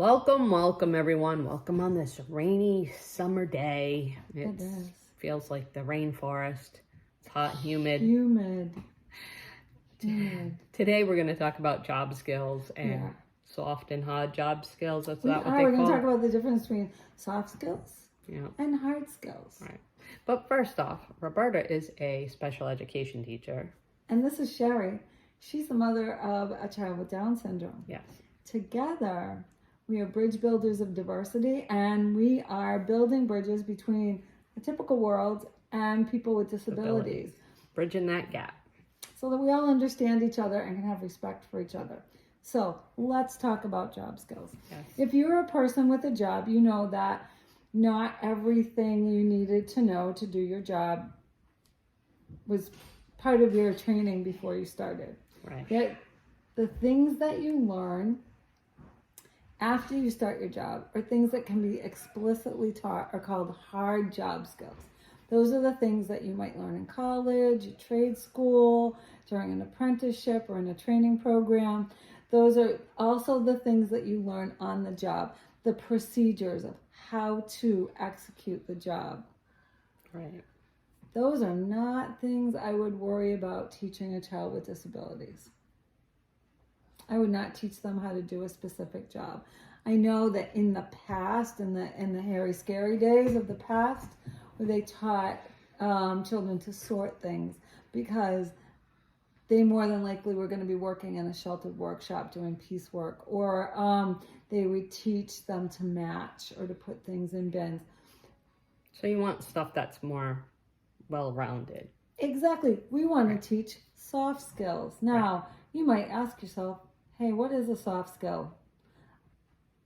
Welcome everyone. Welcome on this rainy summer day. It feels like the rainforest. It's hot, humid. Today we're going to talk about job skills and soft and hard job skills. That's not what they call. We're going to talk about the difference between soft skills and hard skills. Right. But first off, Roberta is a special education teacher. And this is Sherry. She's the mother of a child with Down syndrome. Yes. Together, we are bridge builders of diversity, and we are building bridges between the typical world and people with disabilities. Bridging that gap. So that we all understand each other and can have respect for each other. So let's talk about job skills. Yes. If you're a person with a job, you know that not everything you needed to know to do your job was part of your training before you started. Right. Yet the things that you learn after you start your job or things that can be explicitly taught are called hard job skills. Those are the things that you might learn in college, trade school, during an apprenticeship or in a training program. Those are also the things that you learn on the job, the procedures of how to execute the job. Right. Those are not things I would worry about teaching a child with disabilities. I would not teach them how to do a specific job. I know that in the past, in the hairy, scary days of the past, where they taught children to sort things because they more than likely were going to be working in a sheltered workshop doing piecework, or they would teach them to match or to put things in bins. So you want stuff that's more well-rounded. Exactly. We want to teach soft skills. Now, you might ask yourself, hey, what is a soft skill?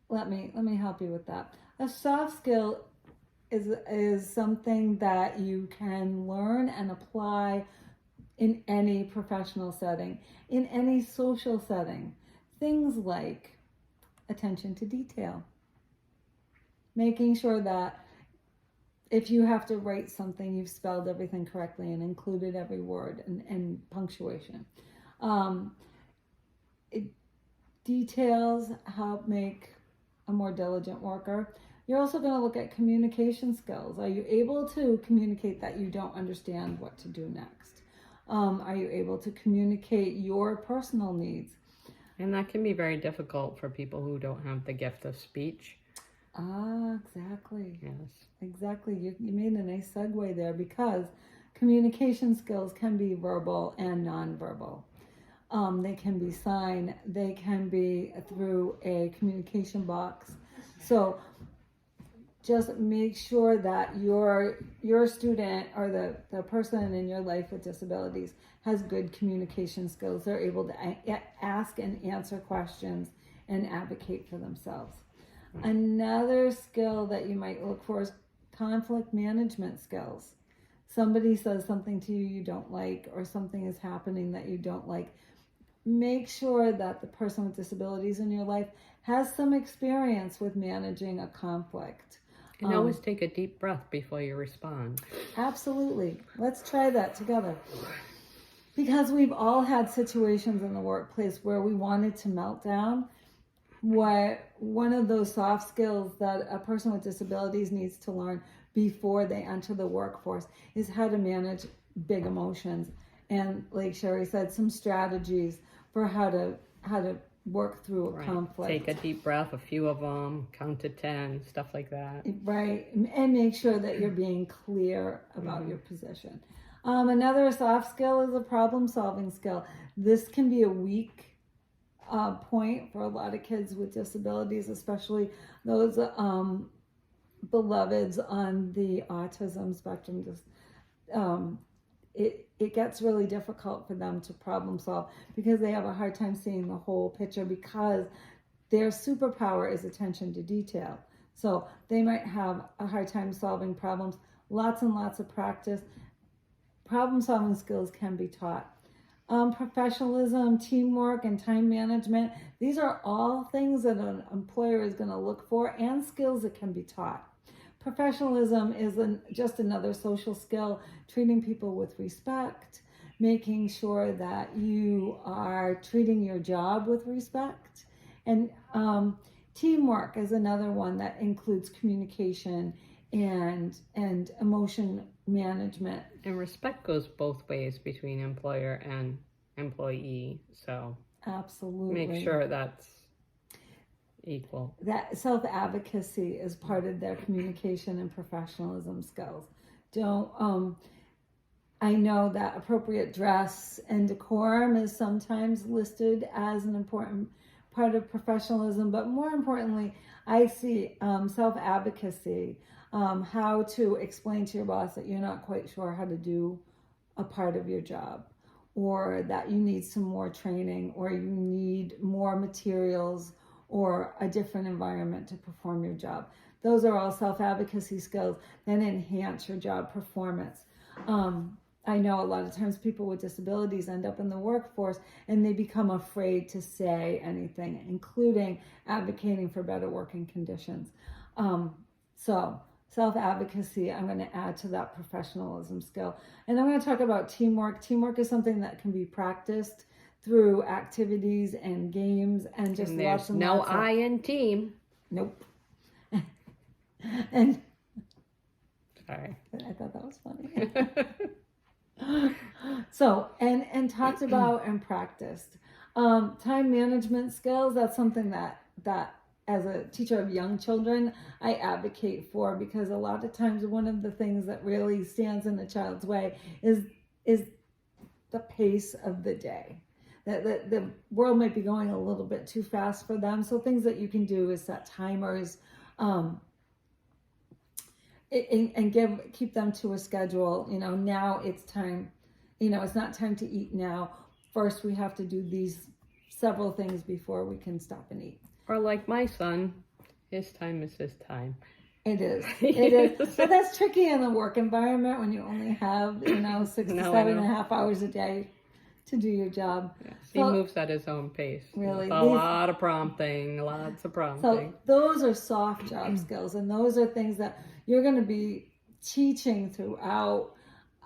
Let me help you with that. A soft skill is something that you can learn and apply in any professional setting, in any social setting. Things like attention to detail. Making sure that if you have to write something, you've spelled everything correctly and included every word and punctuation. Details help make a more diligent worker. You're also going to look at communication skills. Are you able to communicate that you don't understand what to do next? Are you able to communicate your personal needs? And that can be very difficult for people who don't have the gift of speech. Exactly. Yes. Exactly. You made a nice segue there because communication skills can be verbal and nonverbal. They can be signed. They can be through a communication box. So just make sure that your student or the person in your life with disabilities has good communication skills. They're able to ask and answer questions and advocate for themselves. Another skill that you might look for is conflict management skills. Somebody says something to you you don't like, or something is happening that you don't like. Make sure that the person with disabilities in your life has some experience with managing a conflict. And always take a deep breath before you respond. Absolutely. Let's try that together. Because we've all had situations in the workplace where we wanted to melt down. One of those soft skills that a person with disabilities needs to learn before they enter the workforce is how to manage big emotions. And like Sherry said, some strategies for how to work through a conflict. Take a deep breath, a few of them, count to 10, stuff like that. Right, and make sure that you're being clear about your position. Another soft skill is a problem-solving skill. This can be a weak point for a lot of kids with disabilities, especially those beloveds on the autism spectrum. It gets really difficult for them to problem solve because they have a hard time seeing the whole picture because their superpower is attention to detail. So they might have a hard time solving problems. Lots and lots of practice. Problem solving skills can be taught. Professionalism, teamwork, and time management. These are all things that an employer is going to look for and skills that can be taught. Professionalism is just another social skill, treating people with respect, making sure that you are treating your job with respect, and Teamwork is another one that includes communication and emotion management. And respect goes both ways between employer and employee. So Absolutely. make sure that's equal. That self-advocacy is part of their communication and professionalism skills. I know that appropriate dress and decorum is sometimes listed as an important part of professionalism, but more importantly, I see self-advocacy, how to explain to your boss that you're not quite sure how to do a part of your job, or that you need some more training, or you need more materials, or a different environment to perform your job. Those are all self-advocacy skills that enhance your job performance. I know a lot of times people with disabilities end up in the workforce and they become afraid to say anything, including advocating for better working conditions. So self-advocacy, I'm going to add to that professionalism skill. And I'm going to talk about teamwork. Teamwork is something that can be practiced through activities and games and just And lots there's and no lots of... I in team. Nope. And Sorry. I thought that was funny. So, and talked about and practiced. Time management skills, that's something that as a teacher of young children, I advocate for, because a lot of times one of the things that really stands in a child's way is the pace of the day. That the world might be going a little bit too fast for them. So things that you can do is set timers, and keep them to a schedule. Now it's time. It's not time to eat now. First, we have to do these several things before we can stop and eat. Or like my son, his time is his time. It is. It is. But that's tricky in the work environment when you only have 6 to 7.5 hours a day to do your job. Yes, he moves at his own pace. Really, Lots of prompting. So those are soft job skills, and those are things that you're going to be teaching throughout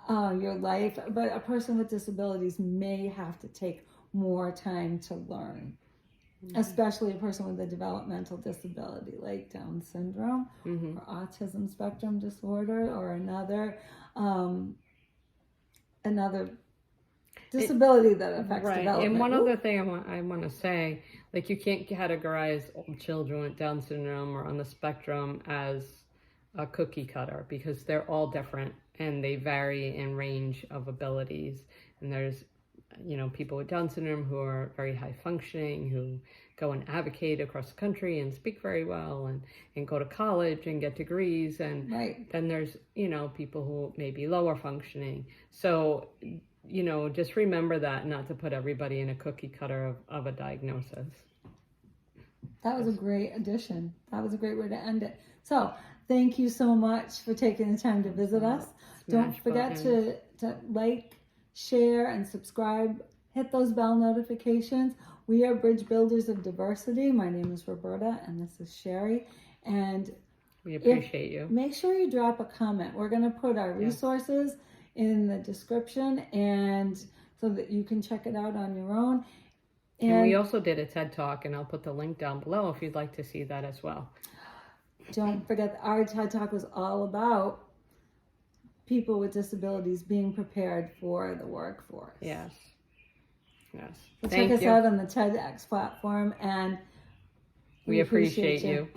your life. But a person with disabilities may have to take more time to learn, especially a person with a developmental disability like Down syndrome or autism spectrum disorder, or another disability that affects development. And one other thing I want to say, like, you can't categorize all children with Down syndrome or on the spectrum as a cookie cutter, because they're all different and they vary in range of abilities. And there's people with Down syndrome who are very high functioning, who go and advocate across the country and speak very well and go to college and get degrees. And then there's, people who may be lower functioning. So, just remember that, not to put everybody in a cookie cutter of a diagnosis. That was a great addition. That was a great way to end it. So thank you so much for taking the time to visit us. Don't forget to like, share, and subscribe. Hit those bell notifications. We are Bridge Builders of Diversity. My name is Roberta, and this is Sherry. And we appreciate you. Make sure you drop a comment. We're going to put our resources in the description, and so that you can check it out on your own. And we also did a TED Talk, and I'll put the link down below if you'd like to see that as well. Don't forget, our TED Talk was all about people with disabilities being prepared for the workforce. Yes. So check us out on the TEDx platform, and we appreciate you.